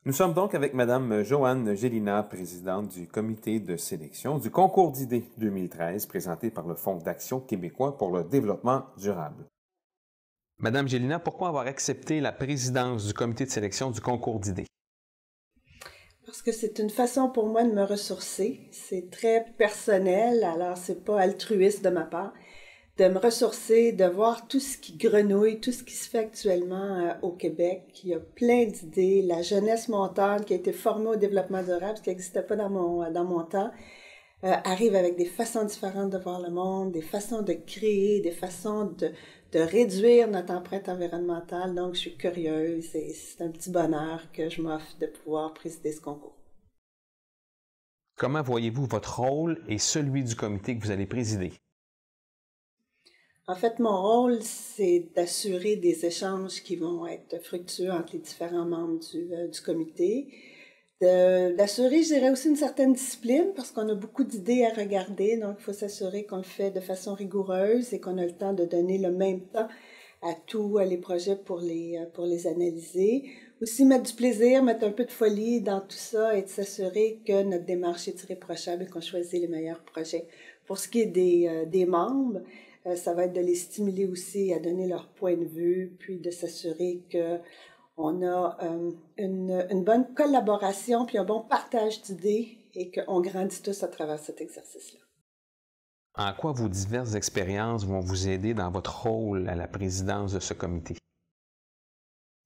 Nous sommes donc avec Madame Joanne Gélina, présidente du comité de sélection du concours d'idées 2013 présenté par le Fonds d'action québécois pour le développement durable. Madame Gélina, pourquoi avoir accepté la présidence du comité de sélection du concours d'idées? Parce que c'est une façon pour moi de me ressourcer. C'est très personnel, alors c'est pas altruiste de ma part. De me ressourcer, de voir tout ce qui grenouille, tout ce qui se fait actuellement au Québec. Il y a plein d'idées. La jeunesse montante qui a été formée au développement durable, ce qui n'existait pas dans mon temps, arrive avec des façons différentes de voir le monde, des façons de créer, des façons de réduire notre empreinte environnementale. Donc, je suis curieuse et c'est un petit bonheur que je m'offre de pouvoir présider ce concours. Comment voyez-vous votre rôle et celui du comité que vous allez présider? En fait, mon rôle, c'est d'assurer des échanges qui vont être fructueux entre les différents membres du comité, d'assurer, je dirais aussi, une certaine discipline parce qu'on a beaucoup d'idées à regarder, donc il faut s'assurer qu'on le fait de façon rigoureuse et qu'on a le temps de donner le même temps à tous les projets pour les analyser. Aussi mettre du plaisir, mettre un peu de folie dans tout ça et de s'assurer que notre démarche est irréprochable et qu'on choisit les meilleurs projets. Pour ce qui est des membres, ça va être de les stimuler aussi à donner leur point de vue, puis de s'assurer qu'on a une bonne collaboration, puis un bon partage d'idées et qu'on grandit tous à travers cet exercice-là. En quoi vos diverses expériences vont vous aider dans votre rôle à la présidence de ce comité?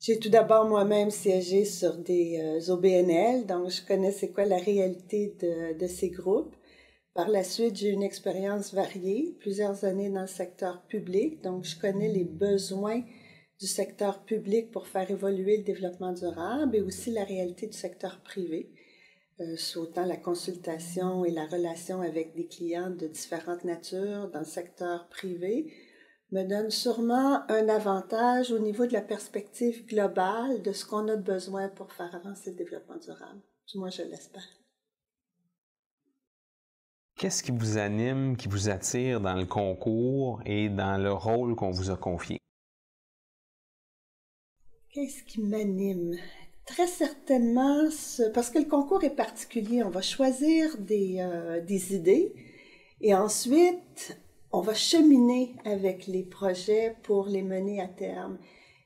J'ai tout d'abord moi-même siégé sur des OBNL, donc je connais c'est quoi la réalité de ces groupes. Par la suite, j'ai une expérience variée, plusieurs années dans le secteur public, donc je connais les besoins du secteur public pour faire évoluer le développement durable et aussi la réalité du secteur privé, autant la consultation et la relation avec des clients de différentes natures dans le secteur privé me donne sûrement un avantage au niveau de la perspective globale de ce qu'on a de besoin pour faire avancer le développement durable. Du moins, je l'espère. Qu'est-ce qui vous anime, qui vous attire dans le concours et dans le rôle qu'on vous a confié? Qu'est-ce qui m'anime? Très certainement, parce que le concours est particulier, on va choisir des idées et ensuite, on va cheminer avec les projets pour les mener à terme.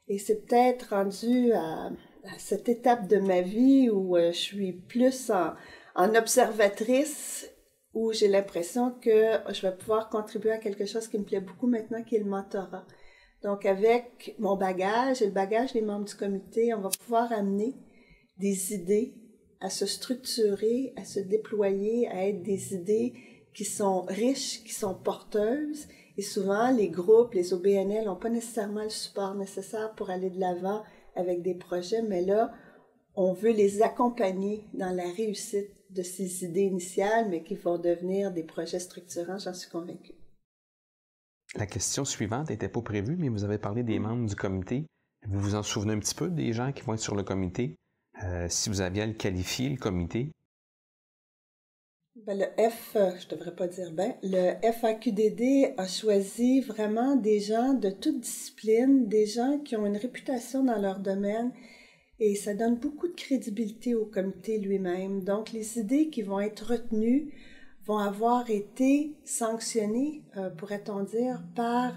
Et c'est peut-être rendu à cette étape de ma vie où je suis plus en observatrice, où j'ai l'impression que je vais pouvoir contribuer à quelque chose qui me plaît beaucoup maintenant, qui est le mentorat. Donc, avec mon bagage et le bagage des membres du comité, on va pouvoir amener des idées à se structurer, à se déployer, à être des idées qui sont riches, qui sont porteuses. Et souvent, les groupes, les OBNL n'ont pas nécessairement le support nécessaire pour aller de l'avant avec des projets, mais là, on veut les accompagner dans la réussite de ces idées initiales, mais qui vont devenir des projets structurants, j'en suis convaincue. La question suivante n'était pas prévue, mais vous avez parlé des membres du comité. Vous vous en souvenez un petit peu des gens qui vont être sur le comité? Si vous aviez à le qualifier, le comité? Le FAQDD a choisi vraiment des gens de toute discipline, des gens qui ont une réputation dans leur domaine et ça donne beaucoup de crédibilité au comité lui-même. Donc, les idées qui vont être retenues vont avoir été sanctionnées, pourrait-on dire, par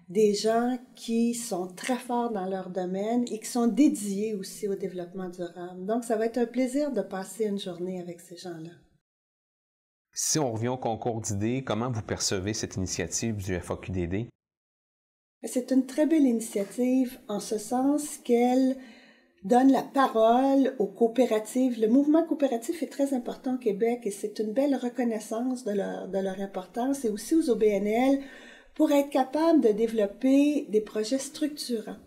des gens qui sont très forts dans leur domaine et qui sont dédiés aussi au développement durable. Donc, ça va être un plaisir de passer une journée avec ces gens-là. Si on revient au concours d'idées, comment vous percevez cette initiative du FAQDD? C'est une très belle initiative en ce sens qu'elle donne la parole aux coopératives. Le mouvement coopératif est très important au Québec et c'est une belle reconnaissance de leur importance et aussi aux OBNL pour être capable de développer des projets structurants,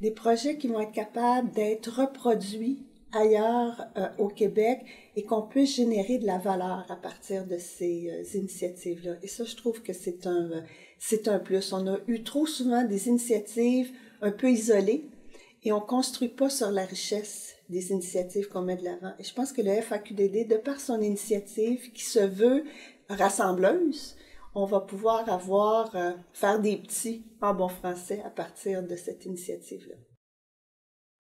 des projets qui vont être capables d'être reproduits ailleurs au Québec et qu'on puisse générer de la valeur à partir de ces initiatives-là. Et ça, je trouve que c'est un plus. On a eu trop souvent des initiatives un peu isolées et on ne construit pas sur la richesse des initiatives qu'on met de l'avant. Et je pense que le FAQDD, de par son initiative qui se veut rassembleuse, on va pouvoir faire des petits en bon français à partir de cette initiative-là.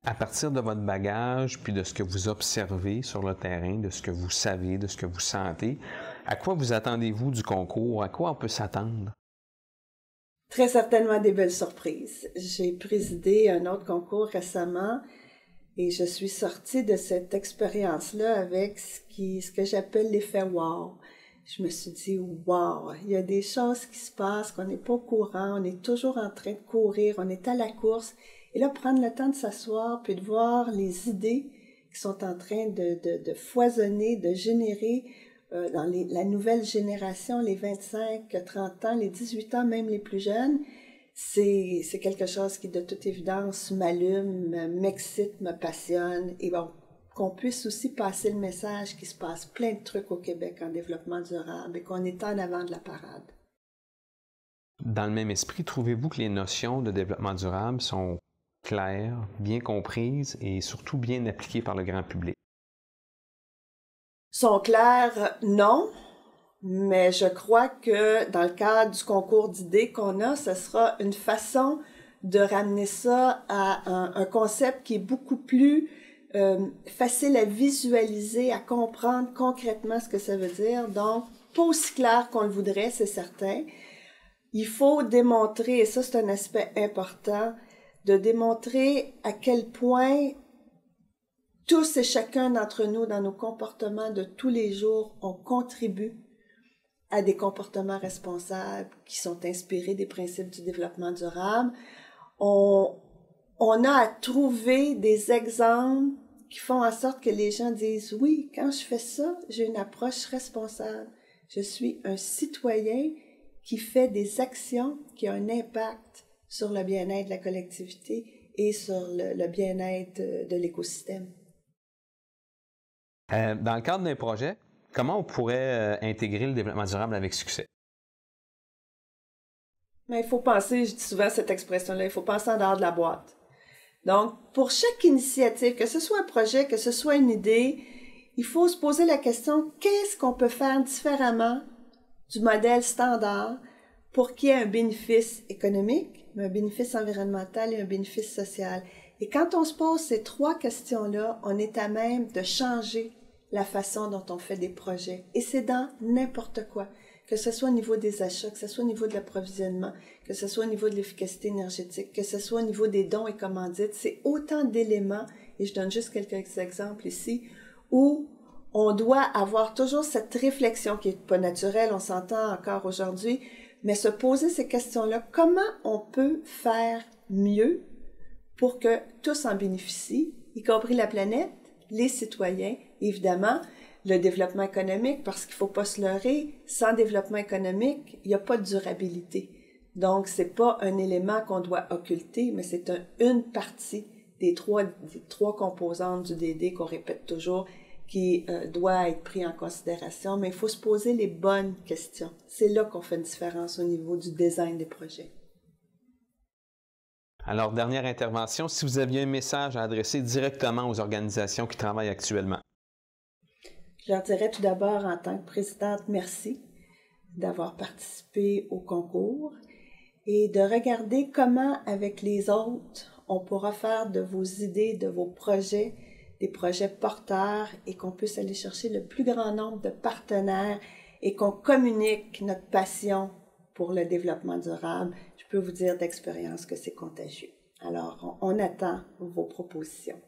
À partir de votre bagage, puis de ce que vous observez sur le terrain, de ce que vous savez, de ce que vous sentez, à quoi vous attendez-vous du concours? À quoi on peut s'attendre? Très certainement des belles surprises. J'ai présidé un autre concours récemment et je suis sortie de cette expérience-là avec ce que j'appelle l'effet wow. Je me suis dit, wow, il y a des choses qui se passent qu'on n'est pas au courant, on est toujours en train de courir, on est à la course. Et là, prendre le temps de s'asseoir puis de voir les idées qui sont en train de foisonner, de générer dans la nouvelle génération, les 25, 30 ans, les 18 ans, même les plus jeunes, c'est quelque chose qui, de toute évidence, m'allume, m'excite, me passionne. Et bon, qu'on puisse aussi passer le message qu'il se passe plein de trucs au Québec en développement durable et qu'on est en avant de la parade. Dans le même esprit, trouvez-vous que les notions de développement durable sont claires, bien comprises et surtout bien appliquées par le grand public? Sont claires, non, mais je crois que dans le cadre du concours d'idées qu'on a, ce sera une façon de ramener ça à un concept qui est beaucoup plus facile à visualiser, à comprendre concrètement ce que ça veut dire. Donc, pas aussi clair qu'on le voudrait, c'est certain. Il faut démontrer, et ça c'est un aspect important, de démontrer à quel point tous et chacun d'entre nous, dans nos comportements de tous les jours, on contribue à des comportements responsables qui sont inspirés des principes du développement durable. On a à trouver des exemples qui font en sorte que les gens disent « Oui, quand je fais ça, j'ai une approche responsable. Je suis un citoyen qui fait des actions qui ont un impact sur le bien-être de la collectivité et sur le bien-être de l'écosystème. » Dans le cadre d'un projet, comment on pourrait intégrer le développement durable avec succès? Mais il faut penser, je dis souvent cette expression-là, il faut penser en dehors de la boîte. Donc, pour chaque initiative, que ce soit un projet, que ce soit une idée, il faut se poser la question, qu'est-ce qu'on peut faire différemment du modèle standard pour qu'il y ait un bénéfice économique, un bénéfice environnemental et un bénéfice social? Et quand on se pose ces trois questions-là, on est à même de changer la façon dont on fait des projets. Et c'est dans n'importe quoi. Que ce soit au niveau des achats, que ce soit au niveau de l'approvisionnement, que ce soit au niveau de l'efficacité énergétique, que ce soit au niveau des dons et commandites, c'est autant d'éléments, et je donne juste quelques exemples ici, où on doit avoir toujours cette réflexion qui n'est pas naturelle, on s'entend encore aujourd'hui, mais se poser ces questions-là, comment on peut faire mieux pour que tous en bénéficient, y compris la planète, les citoyens, évidemment, le développement économique, parce qu'il ne faut pas se leurrer, sans développement économique, il n'y a pas de durabilité. Donc, ce n'est pas un élément qu'on doit occulter, mais c'est une partie des trois composantes du DD qu'on répète toujours, qui doit être pris en considération, mais il faut se poser les bonnes questions. C'est là qu'on fait une différence au niveau du design des projets. Alors, dernière intervention, si vous aviez un message à adresser directement aux organisations qui travaillent actuellement. Je leur dirais tout d'abord, en tant que présidente, merci d'avoir participé au concours et de regarder comment, avec les autres, on pourra faire de vos idées, de vos projets, des projets porteurs et qu'on puisse aller chercher le plus grand nombre de partenaires et qu'on communique notre passion pour le développement durable. Je peux vous dire d'expérience que c'est contagieux. Alors, on attend vos propositions.